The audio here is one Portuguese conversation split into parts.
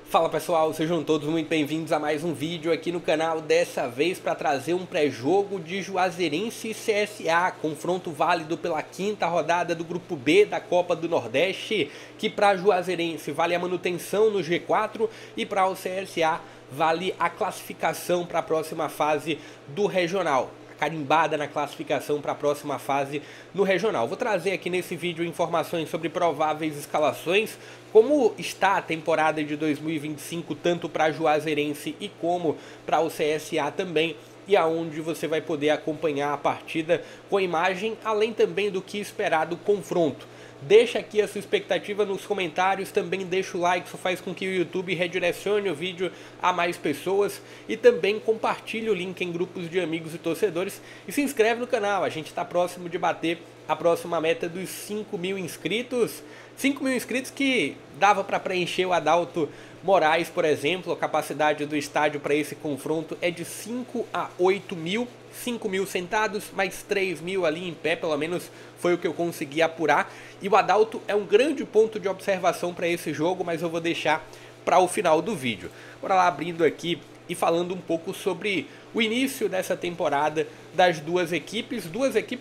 Fala pessoal, sejam todos muito bem-vindos a mais um vídeo aqui no canal, dessa vez para trazer um pré-jogo de Juazeirense e CSA, confronto válido pela quinta rodada do Grupo B da Copa do Nordeste, que para Juazeirense vale a manutenção no G4 e para o CSA vale a classificação para a próxima fase do Regional. Carimbada na classificação para a próxima fase no Regional. Vou trazer aqui nesse vídeo informações sobre prováveis escalações, como está a temporada de 2025, tanto para a Juazeirense e como para o CSA também, e aonde você vai poder acompanhar a partida com imagem, além também do que esperar do confronto. Deixa aqui a sua expectativa nos comentários, também deixa o like, isso faz com que o YouTube redirecione o vídeo a mais pessoas e também compartilhe o link em grupos de amigos e torcedores e se inscreve no canal. A gente está próximo de bater a próxima meta dos 5.000 inscritos. 5.000 inscritos que dava para preencher o Adalto Moraes, por exemplo. A capacidade do estádio para esse confronto é de 5 a 8 mil. 5.000 sentados, mais 3.000 ali em pé, pelo menos foi o que eu consegui apurar. E o Adalto é um grande ponto de observação para esse jogo, mas eu vou deixar para o final do vídeo. Bora lá, abrindo aqui e falando um pouco sobre o início dessa temporada das duas equipes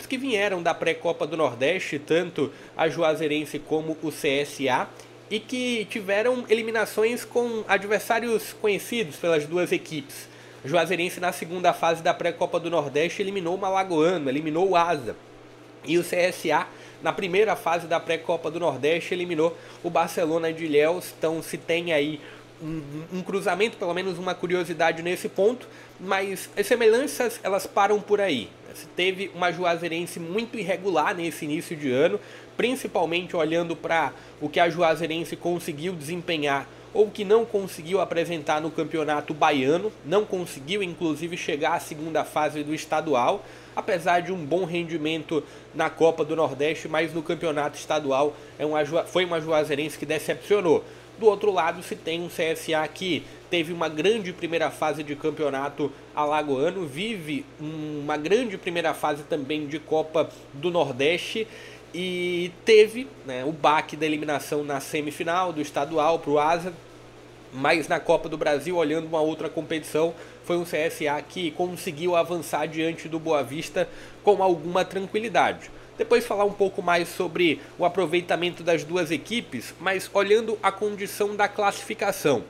que vieram da pré-Copa do Nordeste, tanto a Juazeirense como o CSA, e que tiveram eliminações com adversários conhecidos pelas duas equipes. O Juazeirense na segunda fase da pré-Copa do Nordeste eliminou o Alagoano, eliminou o Asa. E o CSA na primeira fase da pré-Copa do Nordeste eliminou o Barcelona de Ilhéus. Então se tem aí um cruzamento, pelo menos uma curiosidade nesse ponto, mas as semelhanças elas param por aí. Se teve uma Juazeirense muito irregular nesse início de ano, principalmente olhando para o que a Juazeirense conseguiu desempenhar ou que não conseguiu apresentar no campeonato baiano, não conseguiu inclusive chegar à segunda fase do estadual, apesar de um bom rendimento na Copa do Nordeste, mas no campeonato estadual foi uma Juazeirense que decepcionou. Do outro lado se tem um CSA que teve uma grande primeira fase de campeonato alagoano, vive uma grande primeira fase também de Copa do Nordeste, e teve o baque da eliminação na semifinal do estadual para o Asa, mas na Copa do Brasil, olhando uma outra competição, foi um CSA que conseguiu avançar diante do Boa Vista com alguma tranquilidade. Depois falar um pouco mais sobre o aproveitamento das duas equipes, mas olhando a condição da classificação.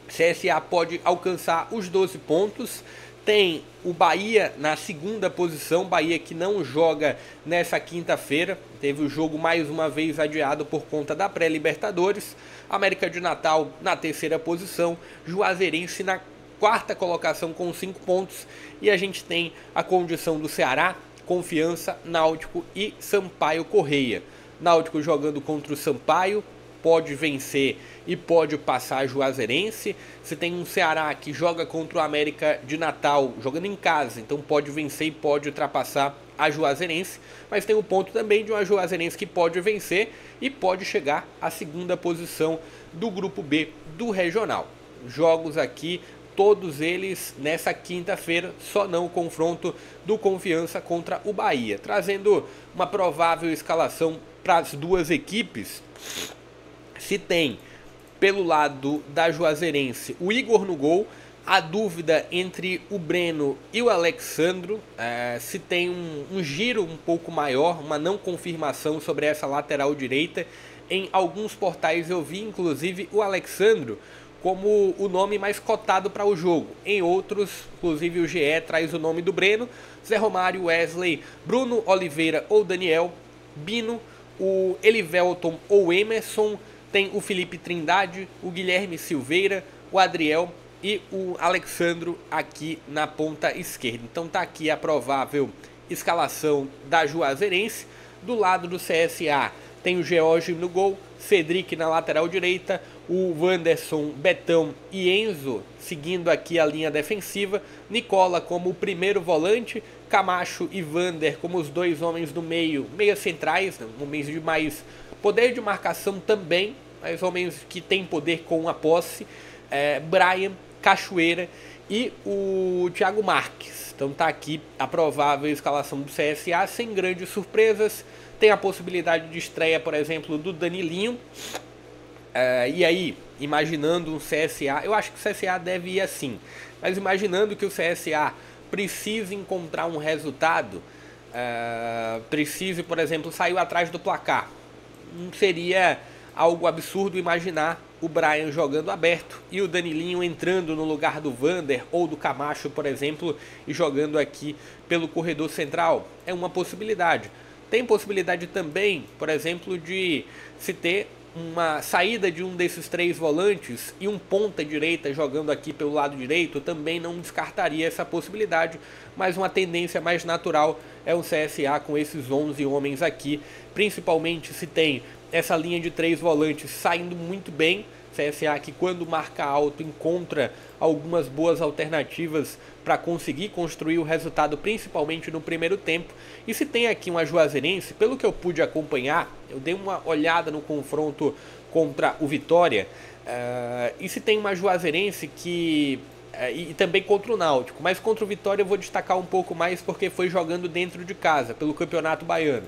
CSA pode alcançar os 12 pontos, tem o Bahia na segunda posição, Bahia que não joga nessa quinta-feira, teve o jogo mais uma vez adiado por conta da pré-Libertadores, América de Natal na terceira posição, Juazeirense na quarta colocação com 5 pontos, e a gente tem a condição do Ceará, Confiança, Náutico e Sampaio Correia. Náutico jogando contra o Sampaio, pode vencer e pode passar a Juazeirense. Você tem um Ceará que joga contra o América de Natal, jogando em casa, então pode vencer e pode ultrapassar a Juazeirense. Mas tem o ponto também de uma Juazeirense que pode vencer e pode chegar à segunda posição do Grupo B do Regional. Jogos aqui, todos eles nessa quinta-feira, só não o confronto do Confiança contra o Bahia. Trazendo uma provável escalação para as duas equipes, se tem pelo lado da Juazeirense o Igor no gol, a dúvida entre o Breno e o Alexandro, se tem um giro um pouco maior, uma não confirmação sobre essa lateral direita. Em alguns portais eu vi inclusive o Alexandro como o nome mais cotado para o jogo. Em outros, inclusive o GE traz o nome do Breno, Zé Romário, Wesley, Bruno Oliveira ou Daniel, Bino, o Elivelton ou Emerson, tem o Felipe Trindade, o Guilherme Silveira, o Adriel e o Alexandro aqui na ponta esquerda. Então tá aqui a provável escalação da Juazeirense. Do lado do CSA tem o George no gol, Cedric na lateral direita, o Wanderson, Betão e Enzo seguindo aqui a linha defensiva, Nicola como o primeiro volante, Camacho e Vander como os dois homens do meio, meias centrais, homens de mais poder de marcação também, mas homens que têm poder com a posse, Brian, Cachoeira e o Thiago Marques. Então tá aqui a provável escalação do CSA, sem grandes surpresas. Tem a possibilidade de estreia, por exemplo, do Danilinho, E aí, imaginando um CSA, eu acho que o CSA deve ir assim, mas imaginando que o CSA precise encontrar um resultado, precise, por exemplo, sair atrás do placar, não seria algo absurdo imaginar o Brian jogando aberto e o Danilinho entrando no lugar do Vander ou do Camacho, por exemplo, e jogando aqui pelo corredor central. É uma possibilidade. Tem possibilidade também, por exemplo, de se ter uma saída de um desses três volantes e um ponta direita jogando aqui pelo lado direito. Também não descartaria essa possibilidade, mas uma tendência mais natural é o CSA com esses 11 homens aqui, principalmente se tem essa linha de três volantes saindo muito bem. CSA que quando marca alto encontra algumas boas alternativas para conseguir construir o resultado, principalmente no primeiro tempo. E se tem aqui uma Juazeirense, pelo que eu pude acompanhar, eu dei uma olhada no confronto contra o Vitória, e se tem uma Juazeirense que... e também contra o Náutico, mas contra o Vitória eu vou destacar um pouco mais porque foi jogando dentro de casa, pelo Campeonato Baiano.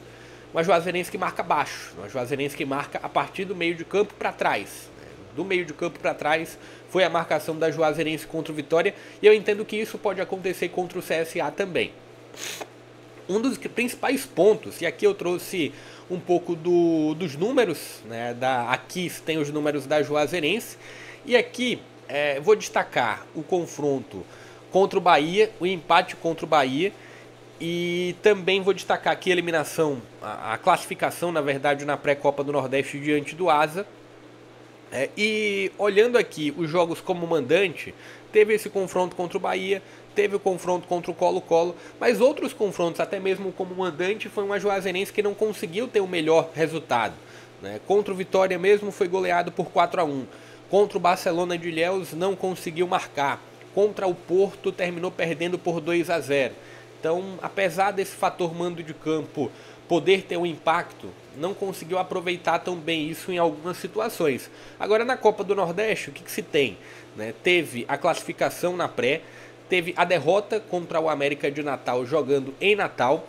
Uma Juazeirense que marca baixo, uma Juazeirense que marca a partir do meio de campo para trás. Do meio de campo para trás foi a marcação da Juazeirense contra o Vitória, e eu entendo que isso pode acontecer contra o CSA também. Um dos principais pontos, e aqui eu trouxe um pouco dos números, né, aqui tem os números da Juazeirense, e aqui vou destacar o confronto contra o Bahia, o empate contra o Bahia, e também vou destacar aqui a eliminação, a classificação, na verdade, na pré-Copa do Nordeste diante do Asa. E olhando aqui os jogos como mandante, teve esse confronto contra o Bahia, teve o confronto contra o Colo-Colo, mas outros confrontos, até mesmo como mandante, foi uma Juazeirense que não conseguiu ter o melhor resultado. Contra o Vitória mesmo foi goleado por 4-1, contra o Barcelona de Ilhéus não conseguiu marcar, contra o Porto terminou perdendo por 2-0. Então, apesar desse fator mando de campo poder ter um impacto, não conseguiu aproveitar tão bem isso em algumas situações. Agora na Copa do Nordeste, o que se tem? Teve a classificação na pré, teve a derrota contra o América de Natal jogando em Natal,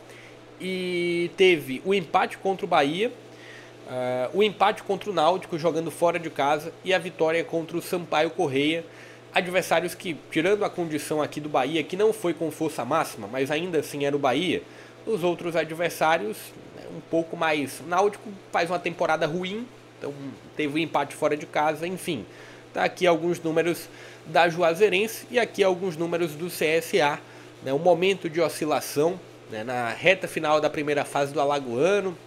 e teve o empate contra o Bahia, o empate contra o Náutico jogando fora de casa e a vitória contra o Sampaio Corrêa. Adversários que, tirando a condição aqui do Bahia, que não foi com força máxima, mas ainda assim era o Bahia, os outros adversários um pouco mais... O Náutico faz uma temporada ruim, então teve um empate fora de casa, enfim. Tá aqui alguns números da Juazeirense e aqui alguns números do CSA. Um momento de oscilação na reta final da primeira fase do Alagoano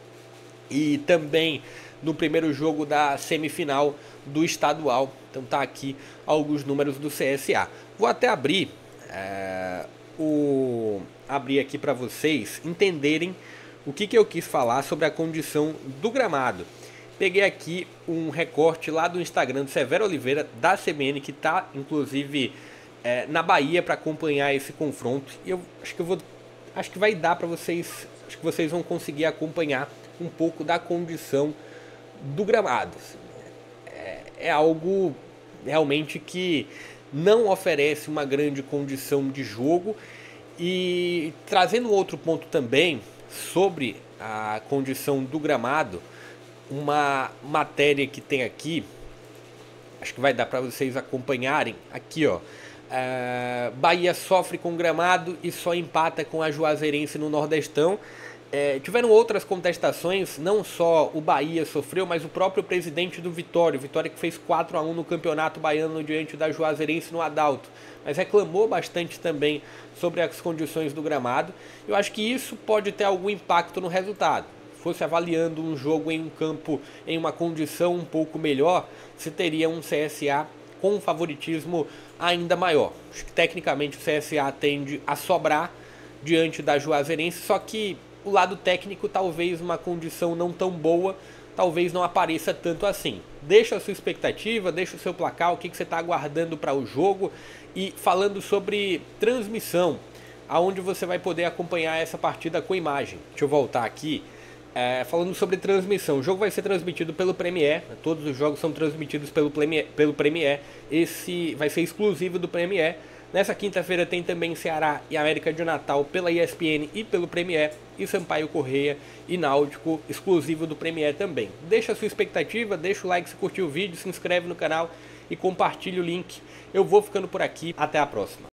e também no primeiro jogo da semifinal do estadual. Então tá aqui alguns números do CSA. Vou até abrir aqui para vocês entenderem o que eu quis falar sobre a condição do gramado. Peguei aqui um recorte lá do Instagram do Severo Oliveira, da CBN, que está inclusive na Bahia para acompanhar esse confronto. E eu acho que vai dar para vocês, acho que vocês vão conseguir acompanhar um pouco da condição do gramado. É algo realmente que não oferece uma grande condição de jogo. E trazendo outro ponto também sobre a condição do gramado, uma matéria que tem aqui, acho que vai dar para vocês acompanharem, aqui ó, Bahia sofre com gramado e só empata com a Juazeirense no Nordestão. Tiveram outras contestações, não só o Bahia sofreu, mas o próprio presidente do Vitória, que fez 4-1 no Campeonato Baiano diante da Juazeirense no Adalto, mas reclamou bastante também sobre as condições do gramado. Eu acho que isso pode ter algum impacto no resultado. Fosse avaliando um jogo em um campo em uma condição um pouco melhor, se teria um CSA com um favoritismo ainda maior. Acho que tecnicamente o CSA tende a sobrar diante da Juazeirense, só que o lado técnico, talvez uma condição não tão boa, talvez não apareça tanto assim. Deixa a sua expectativa, deixa o seu placar, o que você está aguardando para o jogo. E falando sobre transmissão, aonde você vai poder acompanhar essa partida com imagem. Deixa eu voltar aqui. Falando sobre transmissão, o jogo vai ser transmitido pelo Premier, todos os jogos são transmitidos pelo Premier. Esse vai ser exclusivo do Premier. Nessa quinta-feira tem também Ceará e América de Natal pela ESPN e pelo Premier, e Sampaio Corrêa e Náutico, exclusivo do Premier também. Deixa a sua expectativa, deixa o like se curtiu o vídeo, se inscreve no canal e compartilha o link. Eu vou ficando por aqui, até a próxima.